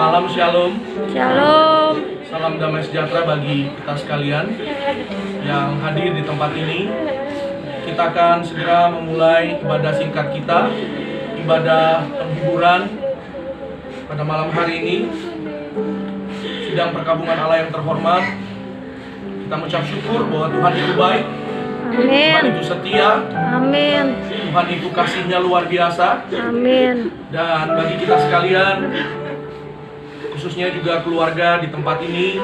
malam, shalom. Shalom. Salam damai sejahtera bagi kita sekalian yang hadir di tempat ini. Kita akan segera memulai ibadah singkat kita, ibadah penghiburan pada malam hari ini. Sidang perkabungan Allah yang terhormat, kita mengucap syukur bahwa Tuhan itu baik, Tuhan Amin. itu setia, Amin. Tuhan itu kasihnya luar biasa. Amin. Dan bagi kita sekalian, khususnya juga keluarga di tempat ini,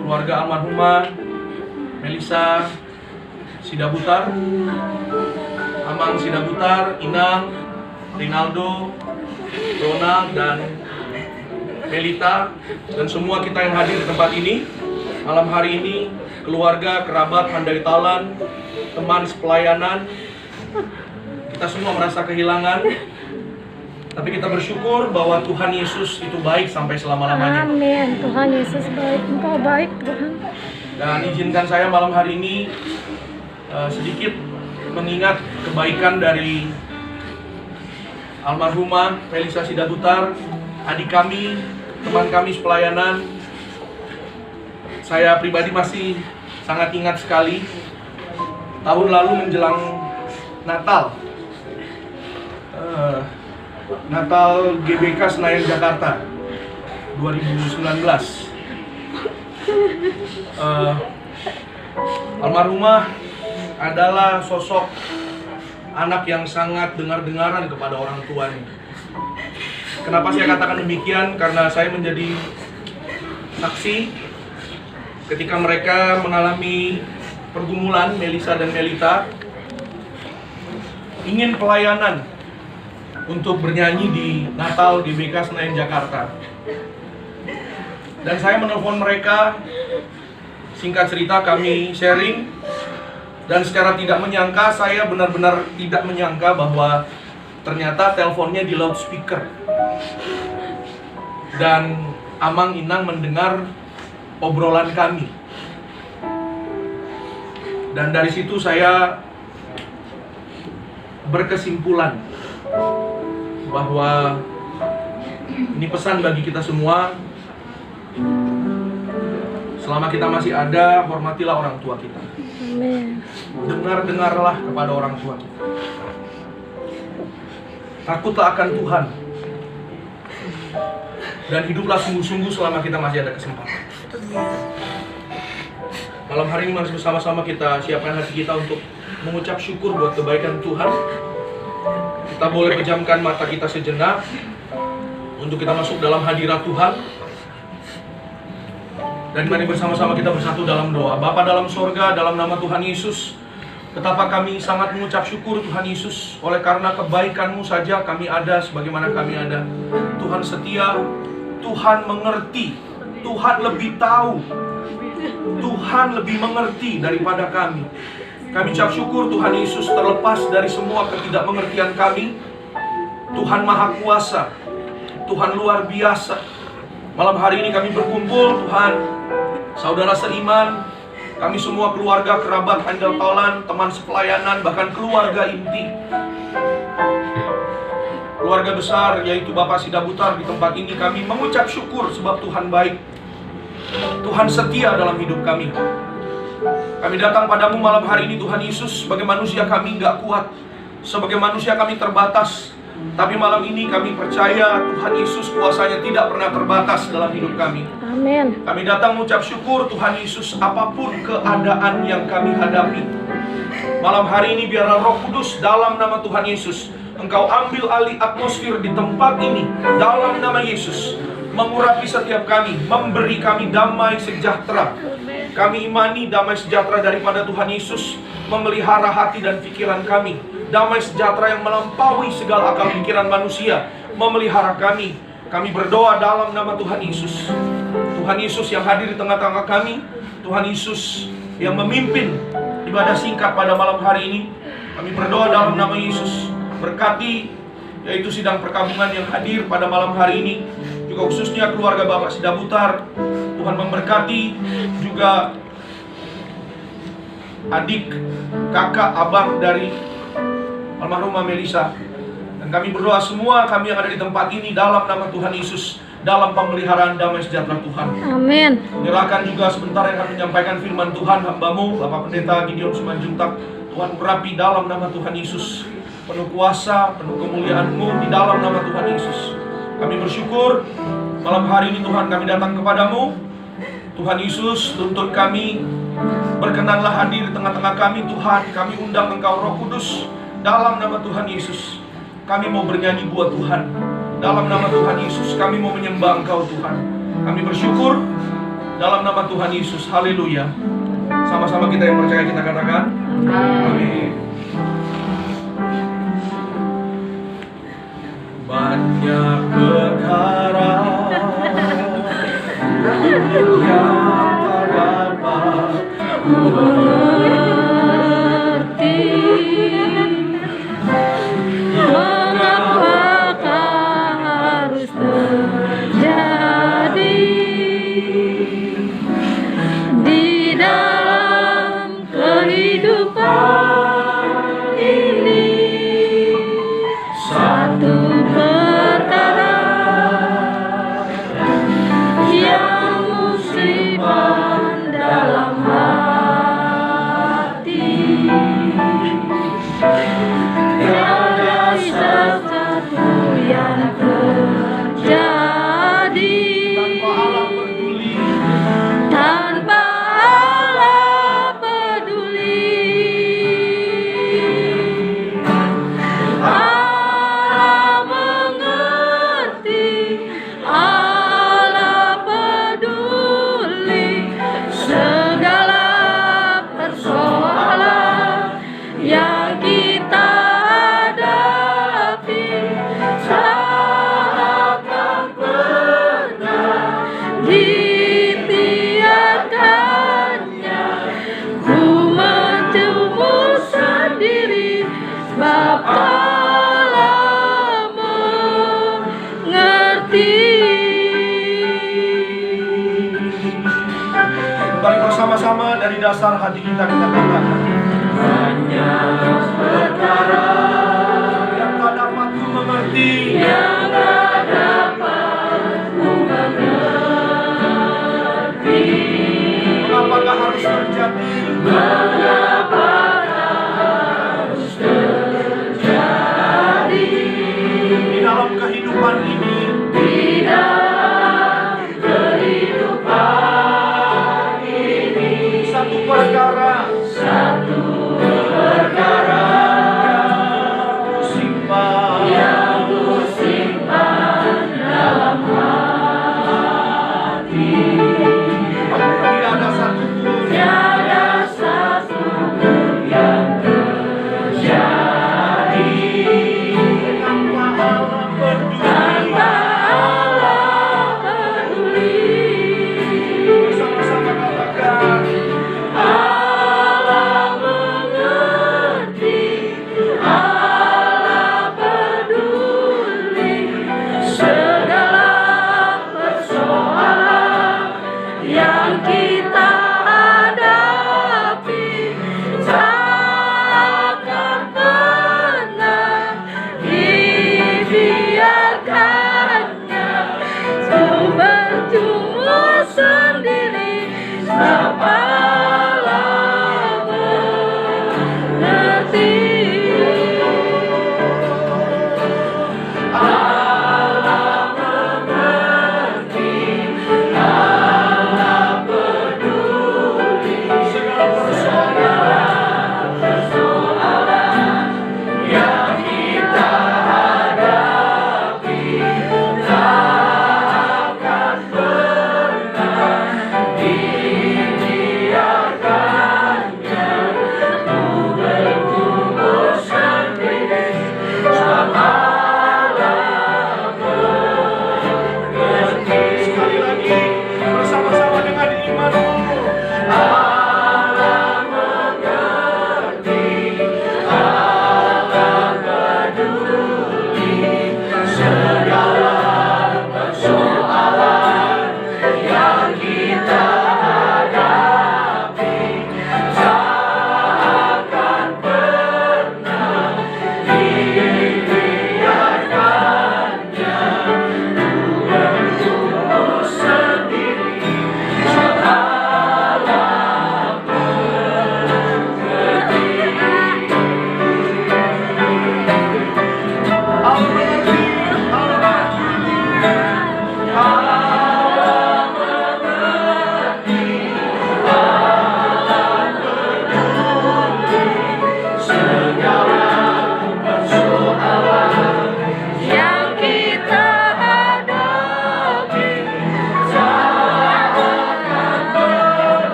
keluarga almarhumah Melisa Sidabutar, Amang Sidabutar, Inang, Rinaldo, Ronald, dan Melita, dan semua kita yang hadir di tempat ini malam hari ini, keluarga, kerabat, handai talan, teman sepelayanan, kita semua merasa kehilangan. Tapi kita bersyukur bahwa Tuhan Yesus itu baik sampai selama-lamanya. Amin. Tuhan Yesus baik. Engkau baik, Tuhan. Dan izinkan saya malam hari ini sedikit mengingat kebaikan dari almarhumah Melisa Sidabutar, adik kami, teman kami sepelayanan. Saya pribadi masih sangat ingat sekali tahun lalu menjelang Natal. Natal GBK Senayan Jakarta 2019. Almarhumah adalah sosok anak yang sangat dengar-dengaran kepada orang tuanya. Kenapa saya katakan demikian? Karena saya menjadi saksi ketika mereka mengalami pergumulan, Melisa dan Melita ingin pelayanan untuk bernyanyi di Natal GBK Senayan Jakarta. Dan saya menelpon mereka, singkat cerita kami sharing, dan secara tidak menyangka, saya benar-benar tidak menyangka bahwa ternyata teleponnya di loudspeaker. Dan Amang Inang mendengar obrolan kami. Dan dari situ saya berkesimpulan bahwa ini pesan bagi kita semua. Selama kita masih ada, hormatilah orang tua kita. Amin. Dengarlah kepada orang tua kita. Takutlah akan Tuhan. Dan hiduplah sungguh-sungguh selama kita masih ada kesempatan. Malam hari ini masih bersama-sama kita siapkan hati kita untuk mengucap syukur buat kebaikan Tuhan. Kita boleh pejamkan mata kita sejenak untuk kita masuk dalam hadirat Tuhan. Dan mari bersama-sama kita bersatu dalam doa. Bapa dalam sorga, dalam nama Tuhan Yesus, betapa kami sangat mengucap syukur Tuhan Yesus. Oleh karena kebaikan-Mu saja kami ada sebagaimana kami ada. Tuhan setia, Tuhan mengerti, Tuhan lebih tahu, Tuhan lebih mengerti daripada kami. Kami ucap syukur Tuhan Yesus, terlepas dari semua ketidakmengertian kami, Tuhan Maha Kuasa, Tuhan luar biasa. Malam hari ini kami berkumpul Tuhan, saudara seiman, kami semua keluarga, kerabat, handal taulan, teman sepelayanan, bahkan keluarga inti, keluarga besar yaitu Bapak Sidabutar di tempat ini. Kami mengucap syukur sebab Tuhan baik, Tuhan setia dalam hidup kami. Kami datang padamu malam hari ini Tuhan Yesus. Sebagai manusia kami nggak kuat, sebagai manusia kami terbatas. Tapi malam ini kami percaya Tuhan Yesus kuasanya tidak pernah terbatas dalam hidup kami. Amin. Kami datang mengucap syukur Tuhan Yesus, apapun keadaan yang kami hadapi. Malam hari ini biarlah Roh Kudus dalam nama Tuhan Yesus, Engkau ambil alih atmosfer di tempat ini dalam nama Yesus. Mengurapi setiap kami, memberi kami damai sejahtera. Kami imani damai sejahtera daripada Tuhan Yesus memelihara hati dan pikiran kami. Damai sejahtera yang melampaui segala akal pikiran manusia memelihara kami. Kami berdoa dalam nama Tuhan Yesus. Tuhan Yesus yang hadir di tengah-tengah kami, Tuhan Yesus yang memimpin ibadah singkat pada malam hari ini. Kami berdoa dalam nama Yesus. Berkati yaitu sidang perkabungan yang hadir pada malam hari ini, juga khususnya keluarga Bapak Sidabutar. Tuhan memberkati juga adik, kakak, abang dari almarhumah Melisa. Dan kami berdoa semua kami yang ada di tempat ini dalam nama Tuhan Yesus, dalam pemeliharaan damai sejahtera Tuhan. Amin. Nyerahkan juga sebentar yang akan menyampaikan firman Tuhan hamba-Mu, Bapak Pendeta Gideon Simanjuntak. Tuhan urapi dalam nama Tuhan Yesus. Penuh kuasa, penuh kemuliaan-Mu di dalam nama Tuhan Yesus. Kami bersyukur malam hari ini Tuhan kami datang kepadamu. Tuhan Yesus, tuntut kami, berkenanlah hadir di tengah-tengah kami Tuhan. Kami undang Engkau Roh Kudus dalam nama Tuhan Yesus. Kami mau bernyanyi buat Tuhan. Dalam nama Tuhan Yesus kami mau menyembah Engkau Tuhan. Kami bersyukur dalam nama Tuhan Yesus. Haleluya. Sama-sama kita yang percaya kita katakan amin. Banyak perkara yang tak dapat Mengerti mengapa harus terjadi di dalam kehidupan ini. Satu perkara yang musibah dalam hati, tiada sesuatu yang terjadi tanpa Allah peduli. Allah mengerti, Allah peduli segala persoalan yang kita hadapi. Tak akan pernah dibiarkannya. Ku menjemur sendiri sebab Allah mengerti. Mari bersama-sama dari dasar hati kita katakan banyak perkara yang tak dapat ku mengerti, Yang tak dapat ku mengerti. mengapakah harus terjadi di dalam kehidupan ini. Di dalam kehidupan ini. Satu perkara yang ku simpan dalam hati. tidak ada satupun Tiada satupun yang terjadi tanpa Allah peduli. tanpa Allah peduli. Bersama-sama katakan Allah mengerti, Allah peduli segala persoalan yang kita hadapi. Tak akan pernah dibiarkannya. Ku berjumur sendiri sebab Allah mengerti. Allah mengerti, Allah peduli segala persoalan yang kita hadapi. Tak akan pernah dibiarkannya.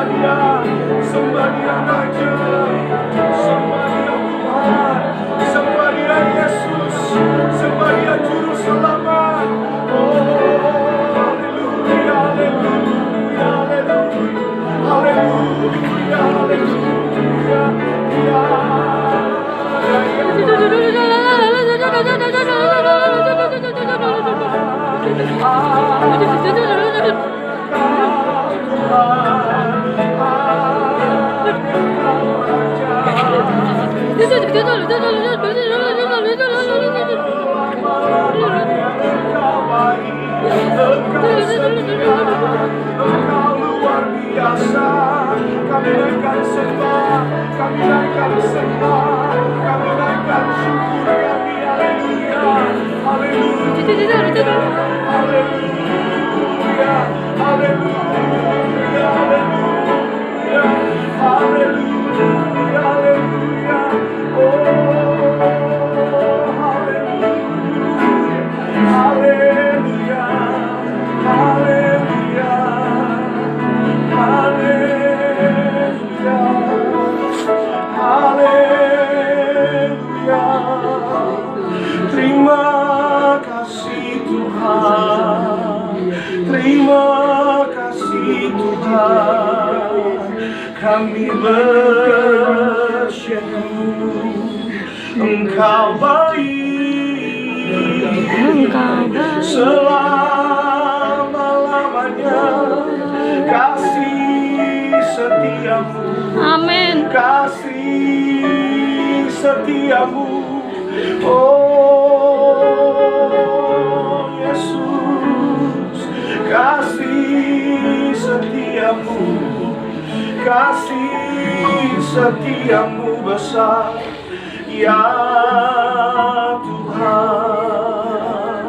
sembah Dia Raja, sembah Dia Tuhan, sembah Dia Yesus, sembah Dia Juru Selamat. Haleluya, haleluya, haleluya, haleluya, Engkau luar biasa. Kami akan sembah, kami akan sembah, kami akan syukur kami. Haleluya, haleluya, haleluya, haleluya, haleluya, haleluya, haleluya. Oh, haleluya, haleluya, haleluya, haleluya, haleluya. Terima kasih Tuhan, terima kasih Tuhan. Kami bersyukur Engkau baik, selama-lamanya. Kasih setiamu, Amin. kasih setiamu. Oh Yesus, kasih setiamu, kasih setiamu besar ya Tuhan.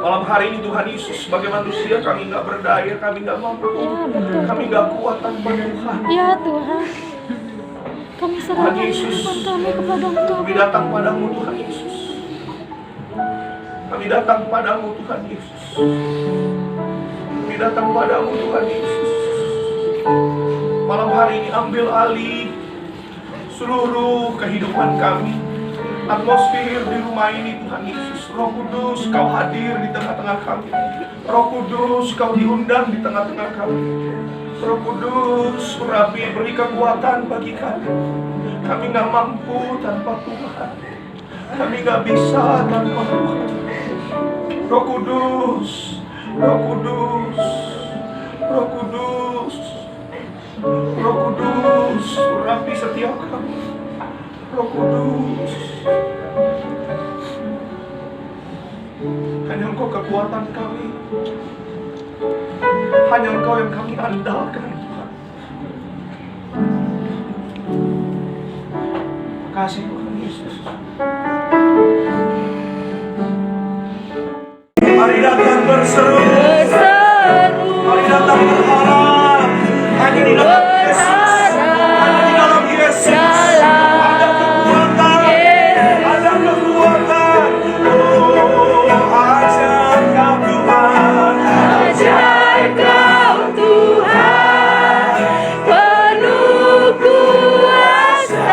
Malam hari ini Tuhan Yesus, sebagai manusia kami nggak berdaya, kami nggak mampu, kami nggak kuat tanpa Tuhan. Ya Tuhan, kami serahkan kehidupan kami kepadamu Tuhan. Kami datang padamu Tuhan Yesus. Kami datang padamu Tuhan Yesus. Kami datang padamu Tuhan Yesus. Malam hari ini ambil alih seluruh kehidupan kami. Atmosfer di rumah ini Tuhan Yesus. Roh Kudus, Kau hadir di tengah-tengah kami. Roh Kudus, Kau diundang di tengah-tengah kami. Roh Kudus, Rabi, beri kekuatan bagi kami. Kami nggak mampu tanpa Tuhan. Kami nggak bisa tanpa Tuhan. Roh Kudus, Roh Kudus, Roh Kudus, Roh Kudus, Rabi setiap kami. Roh Kudus, hanya Engkau kekuatan kami, hanya Engkau yang kami andalkan Tuhan. Terima kasih Tuhan Yesus. Mari datang berseru, mari datang berharap, hanya di dalam Yesus, hanya di dalam Yesus. Ada kekuatan, oh ajar Kau Tuhan, Ajar Kau Tuhan, penuh kuasa.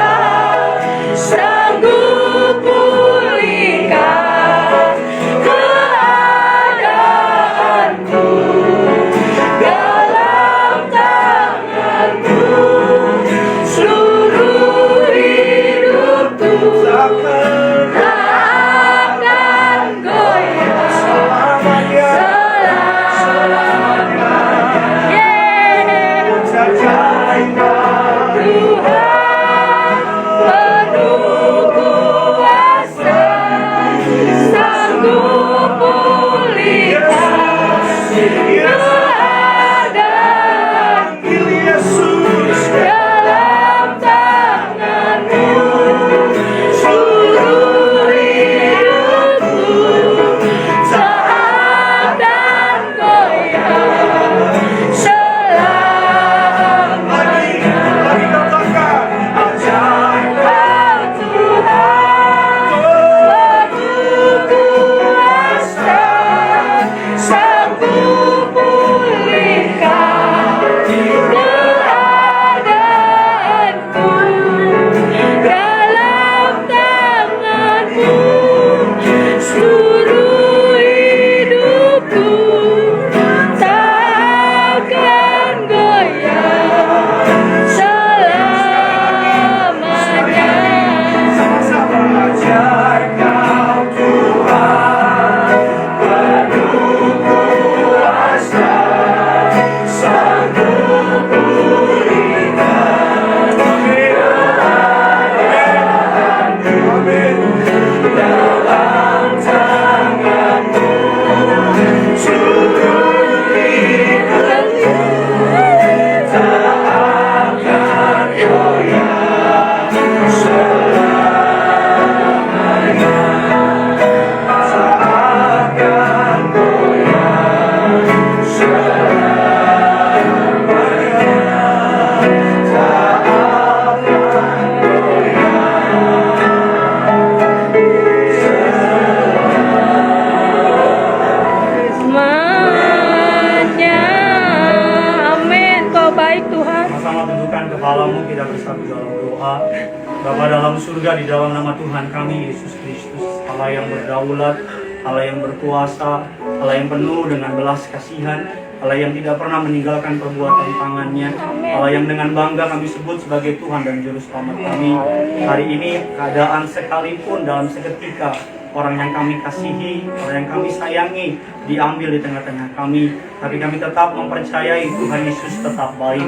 Bapa dalam surga, di dalam nama Tuhan kami Yesus Kristus, Allah yang berdaulat, Allah yang berkuasa, Allah yang penuh dengan belas kasihan, Allah yang tidak pernah meninggalkan perbuatan tangannya, Allah yang dengan bangga kami sebut sebagai Tuhan dan Juru Selamat kami. Hari ini keadaan sekalipun dalam seketika orang yang kami kasihi, orang yang kami sayangi diambil di tengah-tengah kami, tapi kami tetap mempercayai Tuhan Yesus tetap baik.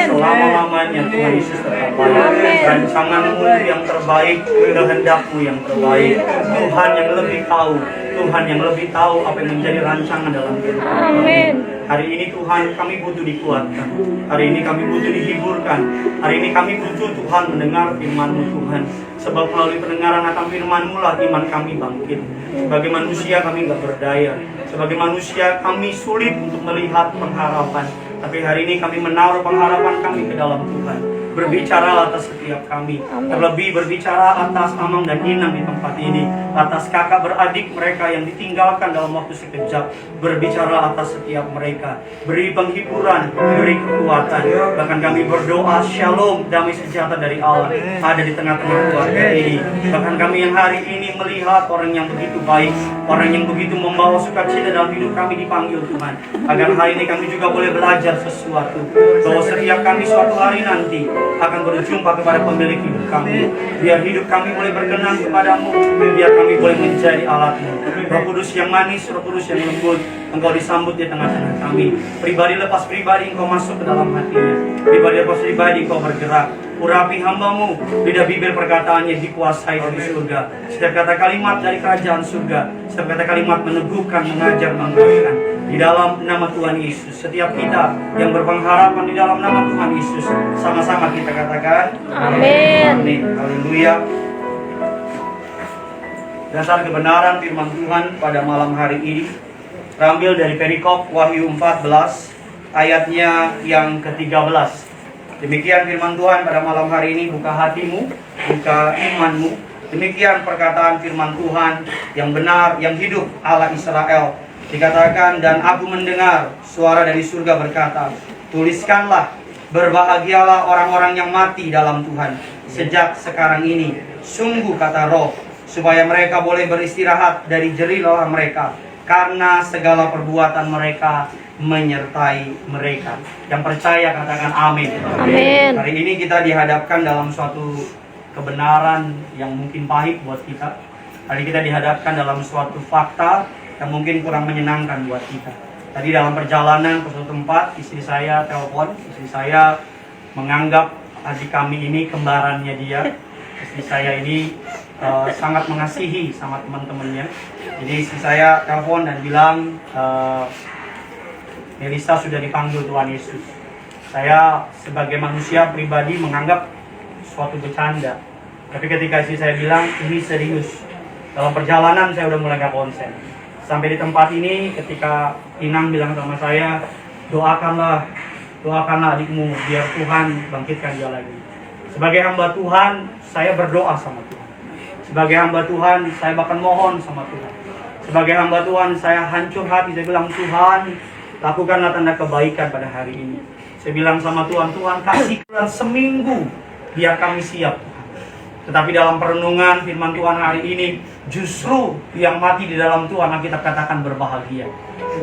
Selama-lamanya Tuhan Yesus tetap baik. Rancangan-Mu yang terbaik, kehendak-Mu yang terbaik. Tuhan yang lebih tahu, Tuhan yang lebih tahu apa yang menjadi rancangan dalam kehidupan kami. Hari ini Tuhan kami butuh dikuatkan, hari ini kami butuh dihiburkan, hari ini kami butuh Tuhan mendengar firman-Mu Tuhan. Sebab melalui pendengaran akan firman-Mu lah iman kami bangkit. Sebagai manusia kami nggak berdaya, sebagai manusia kami sulit untuk melihat pengharapan. Tapi hari ini kami menaruh pengharapan kami ke dalam Tuhan. Berbicara atas setiap kami, terlebih berbicara atas Amang dan Inang di tempat ini, atas kakak beradik mereka yang ditinggalkan dalam waktu sekejap. Berbicara atas setiap mereka, beri penghiburan, beri kekuatan. Bahkan kami berdoa shalom, damai sejahtera dari Allah ada di tengah-tengah keluarga ini. Bahkan kami yang hari ini melihat orang yang begitu baik, orang yang begitu membawa sukacita dalam hidup kami dipanggil Tuhan. Agar hari ini kami juga boleh belajar sesuatu, bahwa setiap kami suatu hari nanti akan berjumpa kepada pemilik hidup kami. Biar hidup kami boleh berkenan kepadamu, biar kami boleh menjadi alatmu. Roh Kudus yang manis, Roh Kudus yang lembut, Engkau disambut di tengah-tengah kami. Pribadi lepas pribadi Engkau masuk ke dalam hatinya, pribadi lepas pribadi Engkau bergerak. Urapi hamba-Mu, lidah bibir perkataannya dikuasai dari surga. Setiap kata kalimat dari kerajaan surga, setiap kata kalimat meneguhkan, mengajar, menguatkan. Di dalam nama Tuhan Yesus, setiap kita yang berpengharapan di dalam nama Tuhan Yesus, sama-sama kita katakan Amin. Amin. Haleluya. Dasar kebenaran firman Tuhan pada malam hari ini terambil dari perikop Wahyu 14 ayatnya yang ke-13. Demikian firman Tuhan pada malam hari ini. Buka hatimu, buka imanmu. Demikian perkataan firman Tuhan yang benar, yang hidup, Allah Israel. Dikatakan, dan aku mendengar suara dari surga berkata, tuliskanlah, berbahagialah orang-orang yang mati dalam Tuhan sejak sekarang ini. Sungguh kata Roh, supaya mereka boleh beristirahat dari jerih lelah mereka, karena segala perbuatan mereka menyertai mereka. Yang percaya katakan amin. Amin. Hari ini kita dihadapkan dalam suatu kebenaran yang mungkin pahit buat kita. Hari kita dihadapkan dalam suatu fakta yang mungkin kurang menyenangkan buat kita. Tadi dalam perjalanan ke suatu tempat, istri saya telepon. Istri saya menganggap adik kami ini kembarannya dia. Istri saya ini sangat mengasihi sama teman-temannya. Jadi istri saya telepon dan bilang, Melisa sudah dipanggil Tuhan Yesus. Saya sebagai manusia pribadi menganggap suatu bercanda. Tapi ketika istri saya bilang, ini serius. Dalam perjalanan saya udah mulai gak konsen. Sampai di tempat ini ketika Inang bilang sama saya, doakanlah adikmu biar Tuhan bangkitkan dia lagi. Sebagai hamba Tuhan, saya berdoa sama Tuhan. Sebagai hamba Tuhan, saya bahkan mohon sama Tuhan. Sebagai hamba Tuhan, saya hancur hati. Saya bilang, Tuhan, lakukanlah tanda kebaikan pada hari ini. Saya bilang sama Tuhan, Tuhan kasih bulan seminggu biar kami siap. Tetapi dalam perenungan firman Tuhan hari ini, justru yang mati di dalam Tuhan Alkitab katakan berbahagia.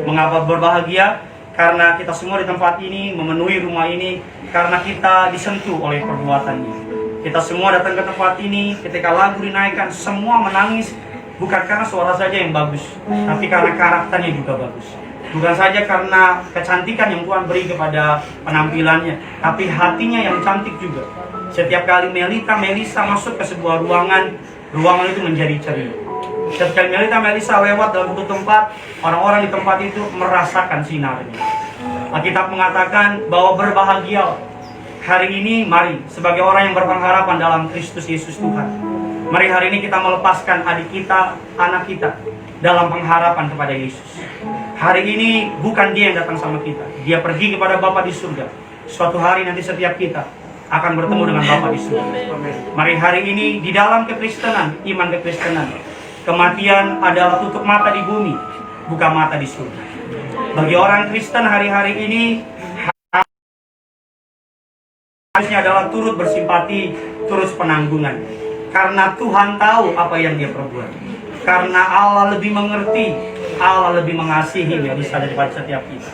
Mengapa berbahagia? Karena kita semua di tempat ini, memenuhi rumah ini, karena kita disentuh oleh perbuatannya. Kita semua datang ke tempat ini, ketika lagu dinaikkan, semua menangis. Bukan karena suara saja yang bagus, tapi karena karakternya juga bagus. Bukan saja karena kecantikan yang Tuhan beri kepada penampilannya, tapi hatinya yang cantik juga. Setiap kali Melisa masuk ke sebuah ruangan itu menjadi ceria. Setiap kali Melisa lewat dalam satu tempat, orang-orang di tempat itu merasakan sinarnya. Alkitab mengatakan bahwa berbahagia. Hari ini mari sebagai orang yang berpengharapan dalam Kristus Yesus Tuhan, mari hari ini kita melepaskan adik kita, anak kita dalam pengharapan kepada Yesus. Hari ini bukan dia yang datang sama kita, dia pergi kepada Bapa di surga. Suatu hari nanti setiap kita akan bertemu dengan Bapa di surga. Mari hari ini di dalam kekristenan, iman kekristenan, kematian adalah tutup mata di bumi, buka mata di surga. Bagi orang Kristen hari-hari ini harusnya adalah turut bersimpati, terus penanggungan. Karena Tuhan tahu apa yang dia perbuat. Karena Allah lebih mengerti, Allah lebih mengasihi Melisa daripada setiap kita.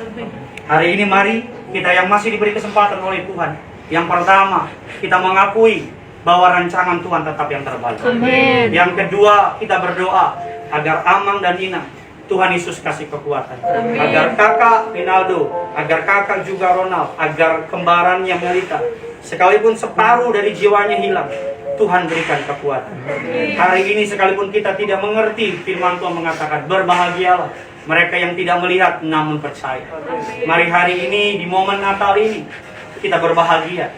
Hari ini mari kita yang masih diberi kesempatan oleh Tuhan. Yang pertama, kita mengakui bahwa rancangan Tuhan tetap yang terbaik. Amin. Yang kedua, kita berdoa agar Amang dan Inang Tuhan Yesus kasih kekuatan. Amin. Agar kakak Rinaldo, agar kakak juga Ronald, agar kembarannya Melita, sekalipun separuh dari jiwanya hilang, Tuhan berikan kekuatan. Hari ini sekalipun kita tidak mengerti, firman Tuhan mengatakan, berbahagialah mereka yang tidak melihat namun percaya. Mari hari ini, di momen Natal ini, kita berbahagia.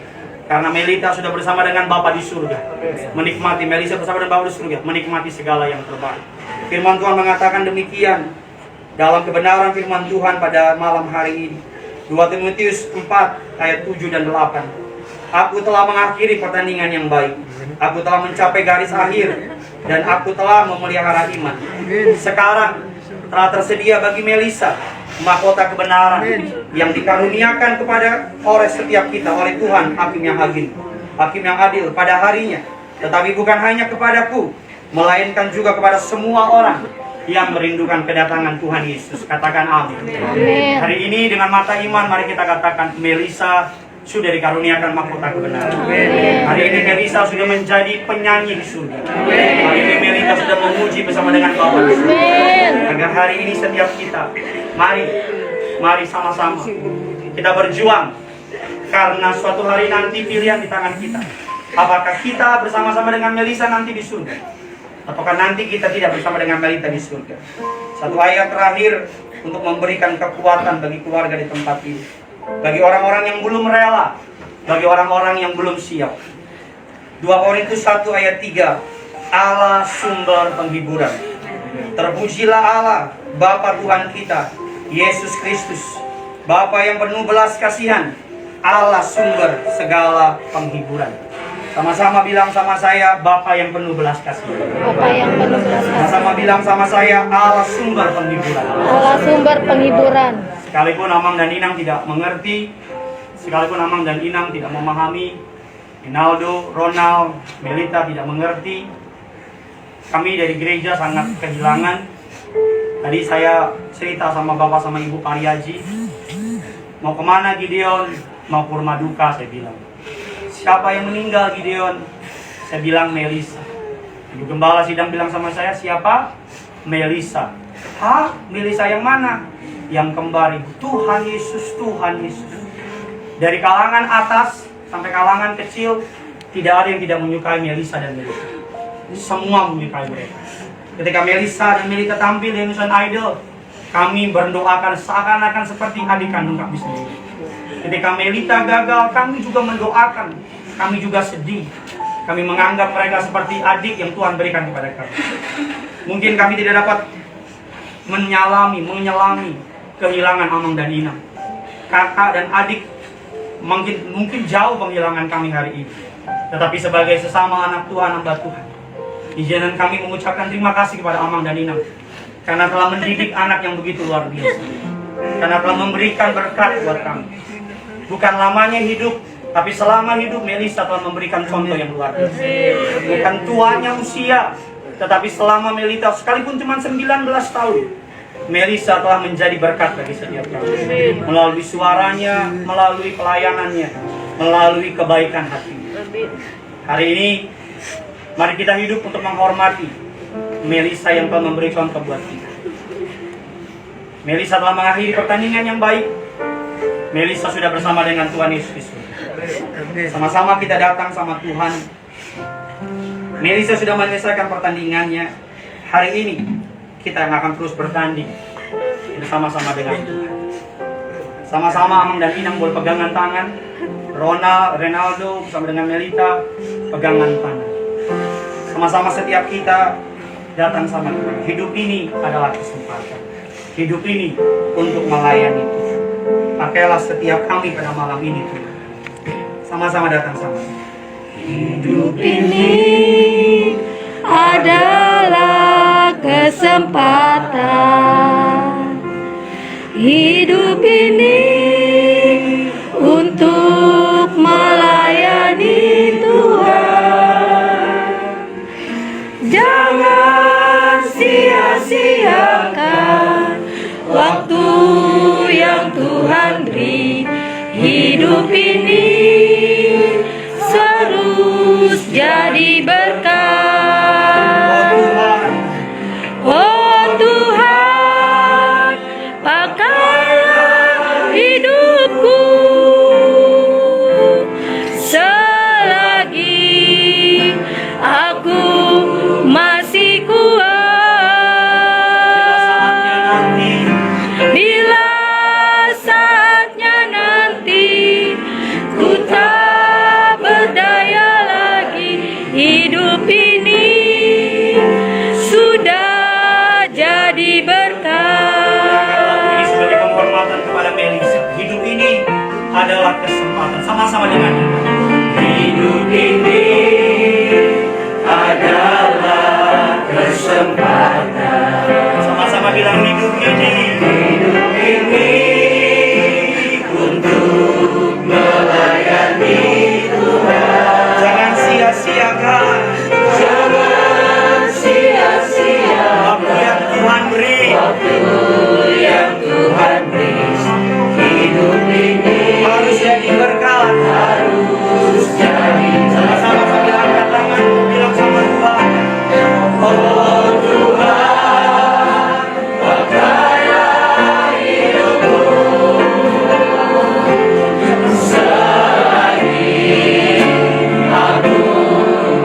Karena Melita sudah bersama dengan Bapa di surga. Menikmati, Melisa bersama dengan Bapa di surga. Menikmati segala yang terbaik. Firman Tuhan mengatakan demikian. Dalam kebenaran firman Tuhan pada malam hari ini. 2 Timotius 4 ayat 7 dan 8. Aku telah mengakhiri pertandingan yang baik. Aku telah mencapai garis akhir. Dan aku telah memelihara iman. Sekarang telah tersedia bagi Melisa mahkota kebenaran yang dikaruniakan kepada oleh setiap kita oleh Tuhan, hakim yang adil pada harinya. Tetapi bukan hanya kepadaku, melainkan juga kepada semua orang yang merindukan kedatangan Tuhan Yesus. Katakan amin. Amin. Hari ini dengan mata iman mari kita katakan Melisa sudah dikaruniakan mahkota kebenaran. Hari ini Melisa sudah menjadi penyanyi di surga. Hari ini Melisa sudah memuji bersama dengan Bapa. Agar hari ini setiap kita, mari sama-sama kita berjuang. Karena suatu hari nanti pilihan di tangan kita. Apakah kita bersama-sama dengan Melisa nanti di surga, ataukah nanti kita tidak bersama dengan Melita di surga? Satu ayat terakhir untuk memberikan kekuatan bagi keluarga di tempat ini. Bagi orang-orang yang belum rela, bagi orang-orang yang belum siap. 2 Korintus 1 ayat 3. Allah sumber penghiburan. Terpujilah Allah, Bapa Tuhan kita, Yesus Kristus, Bapa yang penuh belas kasihan, Allah sumber segala penghiburan. Sama-sama bilang sama saya, Bapa yang penuh belas kasihan. Bapa yang penuh belas kasihan. Sama-sama bilang sama saya, Allah sumber penghiburan. Allah sumber penghiburan. Sekalipun Amang dan Inang tidak mengerti, sekalipun Amang dan Inang tidak memahami, Rinaldo, Ronald, Melita tidak mengerti, kami dari gereja sangat kehilangan. Tadi saya cerita sama Bapak sama Ibu Pariaji, mau kemana Gideon? Mau ke rumah duka, saya bilang. Siapa yang meninggal Gideon? Saya bilang Melisa. Ibu Gembala sidang bilang sama saya, siapa? Melisa. Hah? Melisa yang mana? Yang kembar ibu. Tuhan Yesus, Tuhan Yesus. Dari kalangan atas sampai kalangan kecil, tidak ada yang tidak menyukai Melisa dan Melita. Semua menyukai mereka. Ketika Melisa dan Melita tampil di Indonesian Idol, kami berdoakan seakan-akan seperti adik kandung kami sendiri. Ketika Melita gagal, kami juga mendoakan. Kami juga sedih. Kami menganggap mereka seperti adik yang Tuhan berikan kepada kami. Mungkin kami tidak dapat menyelami kehilangan Amang dan Inang. Kakak dan adik mungkin jauh penghilangan kami hari ini. Tetapi sebagai sesama anak Tuhan, hamba Tuhan, izinkan kami mengucapkan terima kasih kepada Amang dan Inang. Karena telah mendidik anak yang begitu luar biasa. Karena telah memberikan berkat buat kami. Bukan lamanya hidup, tapi selama hidup Melisa telah memberikan contoh yang luar biasa. Bukan tuanya usia, tetapi selama Melita sekalipun cuma 19 tahun, Melisa telah menjadi berkat bagi setiap kami. Melalui suaranya, melalui pelayanannya, melalui kebaikan hati. Hari ini, mari kita hidup untuk menghormati Melisa yang telah memberi contoh buat kita. Melisa telah mengakhiri pertandingan yang baik. Melisa sudah bersama dengan Tuhan Yesus. Sama-sama kita datang sama Tuhan. Melisa sudah menyelesaikan pertandingannya. Hari ini kita yang akan terus bertanding bersama-sama dengan Tuhan. Sama-sama Amang dan Inang boleh pegangan tangan. Ronaldo bersama dengan Melita pegangan tangan. Sama-sama setiap kita datang sama Tuhan. Hidup ini adalah kesempatan. Hidup ini untuk melayani Tuhan. Pakailah setiap kami pada malam ini Tuhan. Sama-sama datang sama. Hidup ini adalah kesempatan. Hidup ini untuk melayani Tuhan. hidup ini terus jadi berkat. Oh Tuhan, pakailah hidupku selagi aku masih kuat. Bila saatnya nanti ku tak berdaya lagi, hidup ini sudah jadi berkat. Ini sebagai penghormatan kepada Melisa. Hidup ini adalah kesempatan. Sama-sama dengan hidup ini adalah kesempatan. Sama-sama bilang hidup ini untuk melayani Tuhan. Jangan sia-siakan. Jangan sia-sia waktu yang Tuhan beri. Hidup ini harus jadi berkat. Sama-sama sambil angkat tangan bilang sama Tuhan. Oh Tuhan, pakailah hidupku selagi aku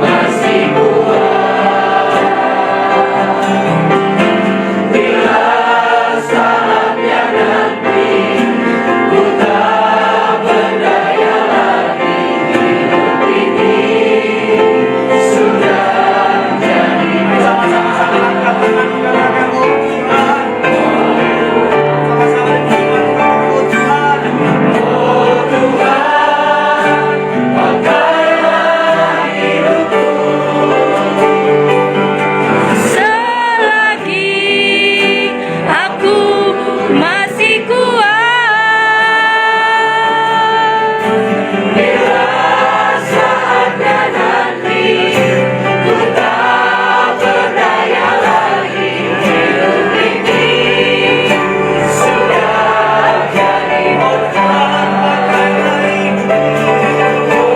masih kuat. Bila saatnya nanti ku tak berdaya lagi, hidup ini sudah jadi. Sama-sama sambil angkat tangan katakan oh Tuhan. Sama-sama dengan oh Tuhan. Oh Tuhan, pakailah hidupku Selagi aku masih kuat. bila saatnya nanti ku tak berdaya lagi, hidup ini sudah jadi berkat. Pakailah hidupku,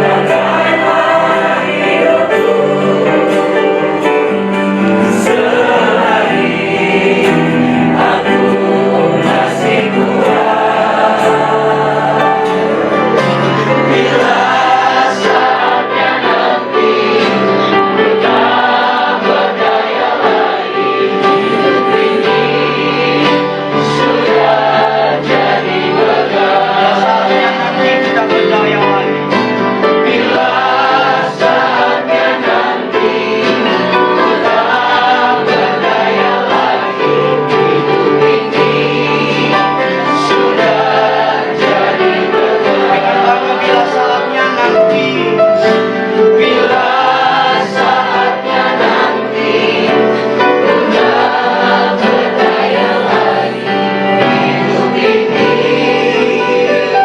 pakailah hidupku selagi aku masih kuat. Bila saatnya nanti ku tak berdaya lagi, hidup ini sudah jadi berkat. Saatnya nanti tidak berdaya lagi. Bila saatnya nanti ku tak berdaya lagi, hidup ini sudah jadi berkat. Bila saatnya nanti, bila saatnya nanti ku tak berdaya lagi, hidup ini sudah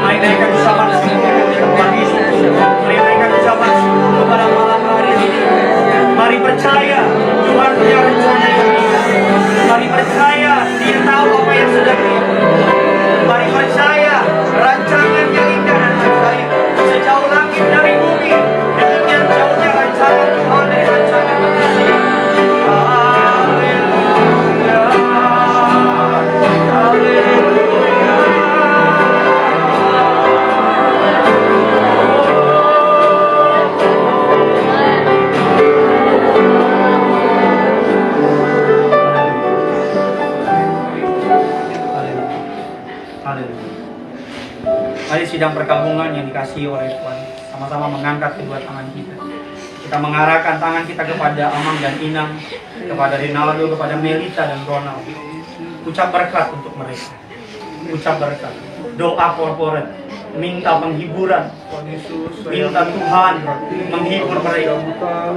mari naikkan ucapan syukur kepada Yesus. Mari naikkan ucapan syukur kepada malam hari ini. Mari percaya Tuhan punya rencana yang indah. Mari percaya Dia tahu apa yang sudah Dia. Mari percaya rancangan yang indah dan ajaib sejauh langit dari bumi. Demikian jauhnya rancangan Tuhan dari rancangan manusia. Haleluya, haleluya. Haleluya. Mari sidang perkabungan yang dikasihi oleh Tuhan, sama-sama mengangkat kedua tangan kita. Kita mengarahkan tangan kita kepada Amang dan Inang, kepada Rinaldo, kepada Melita dan Ronald. Ucap berkat untuk mereka. Ucap berkat. Doa korporat, minta penghiburan Minta Tuhan menghibur mereka.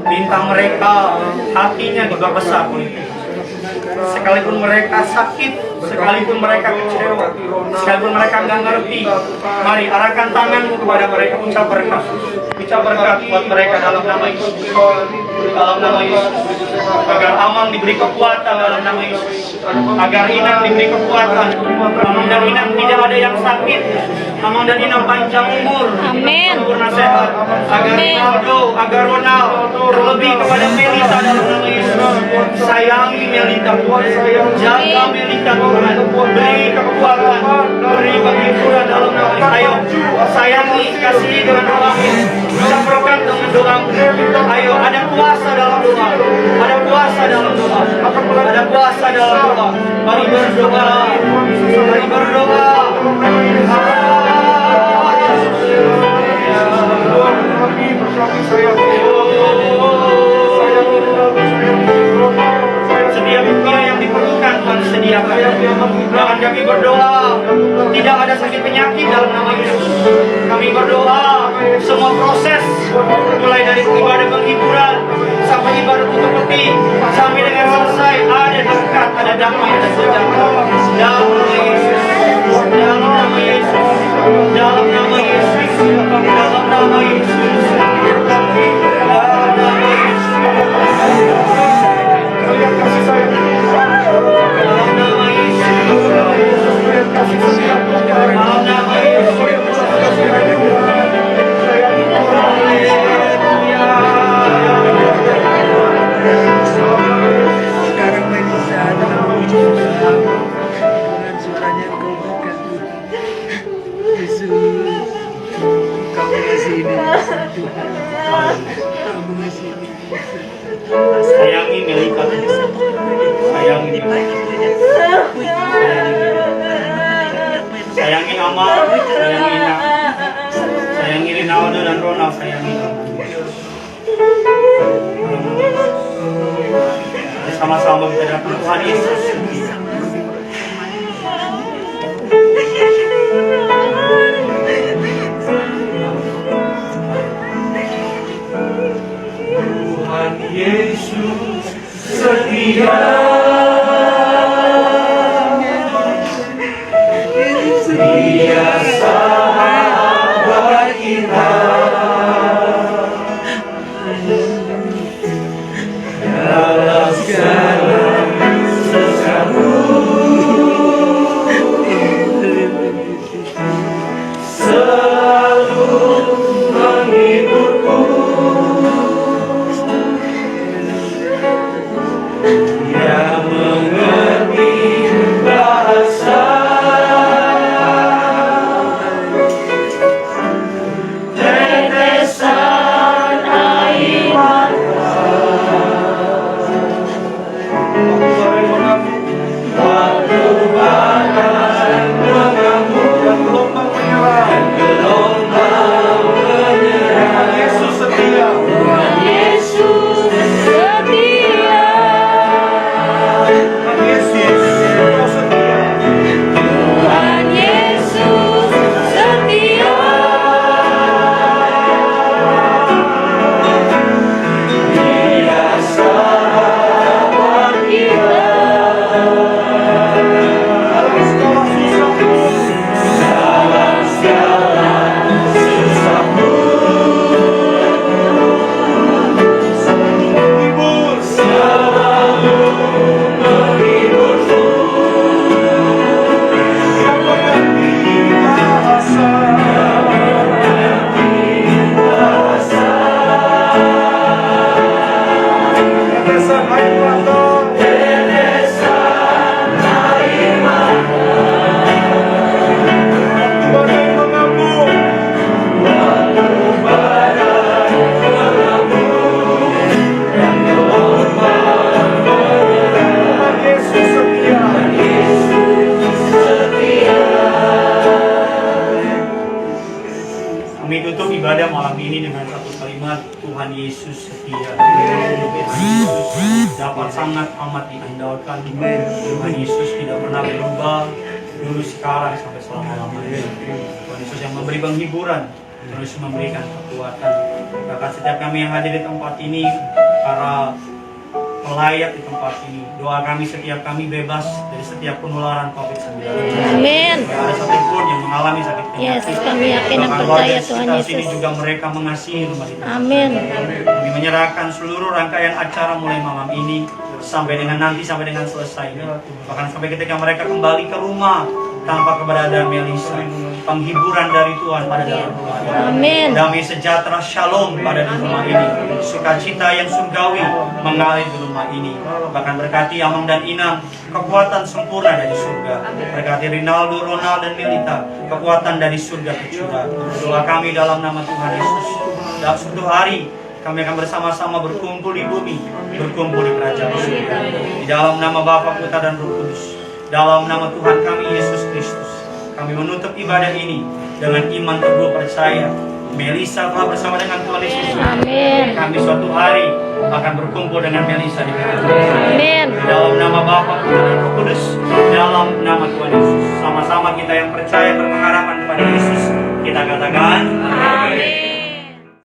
Minta mereka hatinya diperbesar oleh Tuhan. Sekalipun mereka sakit, sekalipun mereka kecewa, sekalipun mereka nggak ngerti, mari arahkan tanganmu kepada mereka, ucap berkat buat mereka dalam nama Yesus, dalam nama Yesus, agar Amang diberi kekuatan dalam nama Yesus, agar Inang diberi kekuatan, Amang dan Inang tidak ada yang sakit, Amang dan Inang panjang umur, Amin. sempurna sehat, agar Ronaldo, agar Ronald terlebih kepada Melita dalam nama Yesus, sayangi Melita, jaga Melita Tuhan, beri kekuatan, beri penghiburan dalam nama Yesus. Ayo sayangi, kasihi dengan doamu, ucap berkat dengan doamu. Ayo, ada kuasa dalam doa, ada kuasa dalam doa, ada kuasa dalam doa. Mari berdoa, mari berdoa. Setiap rupiah yang diperlukan Tuhan sediakan. Doakan kami berdoa, tidak ada sakit penyakit dalam nama Yesus. Kami berdoa, semua proses mulai dari ibadah penghiburan sampai ibadah tutup peti, sampai dengan selesai ada berkat, ada damai, ada sejahtera. Dalam nama Yesus, dalam nama Yesus, dalam nama Yesus, dalam nama Yesus, dalam nama Yesus. Sayangi Melika, sayangi sayangi Amal, sayangi Inang, sayangi Rinaldo dan Ronald, sayangi bersama-sama kita datang Tuhan Yesus. Tuhan Yesus setia, Dia sahabat kita dalam segala sesuatu, selalu menghiburku. Dia mengerti bahasa tetesan air mata, waktu badai mengamuk dan gelombang menyerang. Yesus setia, Yesus setia. Tuhan Yesus setia. Dia sahabat kita dalam segala susahmu, selalu menghiburku. Kami tutup ibadah malam ini dengan satu kalimat, Tuhan Yesus setia. Tuhan Yesus dapat sangat amat diandalkan. Tuhan Yesus tidak pernah berubah, dulu sekarang sampai selama-lamanya. Tuhan Yesus yang memberi penghiburan terus memberikan kekuatan. Bahkan setiap kami yang hadir di tempat ini, para pelayat di tempat ini, doa kami setiap kami bebas dari setiap penularan COVID-19. Amin. Tidak ada satupun yang mengalami sakit Yes, penyakit. kami yakin dan Bahkan percaya warga Tuhan sekitar sini Yesus. juga mereka mengasihi rumah itu. Amin. Kami menyerahkan seluruh rangkaian acara mulai malam ini sampai dengan selesainya. Bahkan sampai ketika mereka kembali ke rumah tanpa keberadaan Melisa, penghiburan dari Tuhan pada dalam rumah ini. Amin. Damai sejahtera shalom pada di rumah ini. Sukacita yang surgawi mengalir di rumah ini. Bahkan berkati Amang dan Inang, kekuatan sempurna dari surga. Berkati Rinaldo, Ronald dan Melita, kekuatan dari surga tercurah. Doa kami dalam nama Tuhan Yesus. Dalam suatu hari kami akan bersama-sama berkumpul di bumi, berkumpul di kerajaan surga. Di dalam nama Bapa, Putra dan Roh Kudus. Dalam nama Tuhan kami Yesus Kristus. Kami menutup ibadah ini dengan iman teguh percaya Melisa telah bersama dengan Tuhan Yesus. Amin. Kami suatu hari akan berkumpul dengan Melisa di kerajaan. Amin. Dalam nama Bapa, Putra dan Roh Kudus, dalam nama Tuhan Yesus. Sama-sama kita yang percaya berpengharapan kepada Yesus, kita katakan